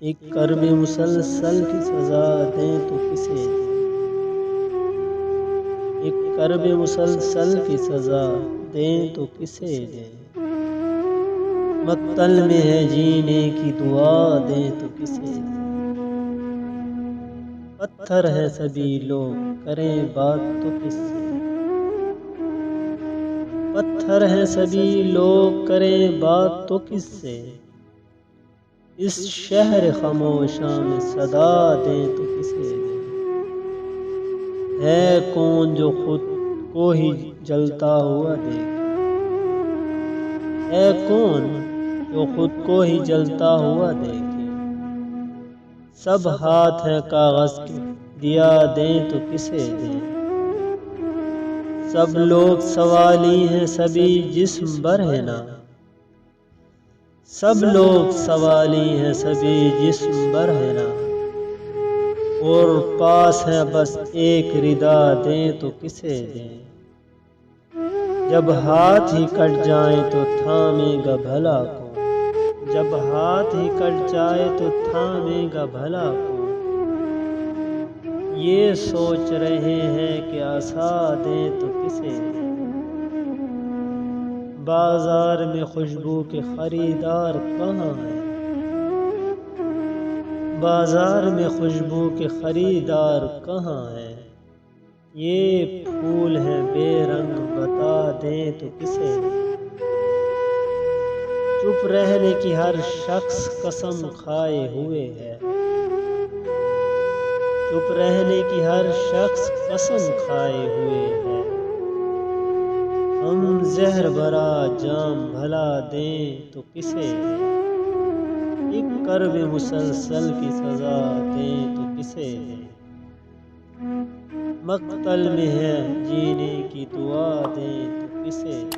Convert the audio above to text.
ایک کرب مسلسل کی سزا دیں تو کسے دیں، ایک کرب مسلسل کی سزا دیں تو کسے دیں، مقتل میں ہے جینے کی دعا دیں تو کسے دیں، پتھر ہیں سبھی لوگ کریں بات تو کس سے، پتھر ہیں سبھی لوگ کریں بات تو کس سے، اس شہر خاموشاں میں صدا دیں تو کسے دیں، ہے کون جو خود کو ہی جلتا ہوا دیکھے، ہے کون جو خود کو ہی جلتا ہوا دیکھے، سب ہاتھ ہیں کاغذ کے دیا دیں تو کسے دیں، سب لوگ سوالی ہیں سبھی جسم بر ہے نا، سب لوگ سوالی ہیں سبھی جسم بر ہے نا، اور پاس ہے بس ایک ردا دیں تو کسے دیں، جب ہاتھ ہی کٹ جائیں تو تھامے گا بھلا کون، جب ہاتھ ہی کٹ جائے تو تھامے گا بھلا کون، یہ سوچ رہے ہیں کہ عصا دیں تو کسے دیں، بازار میں خوشبو کے خریدار کہاں ہیں، بازار میں خوشبو کے خریدار کہاں ہیں، یہ پھول ہیں بے رنگ بتا دیں تو کسے دیں، چپ رہنے کی ہر شخص قسم کھائے ہوئے ہے، چپ رہنے کی ہر شخص قسم کھائے ہوئے ہے، ہم زہر بھرا جام بھلا دیں تو کسے دیں، ایک کرب مسلسل کی سزا دیں تو کسے دیں، مقتل میں ہے جینے کی دعا دیں تو کسے دیں۔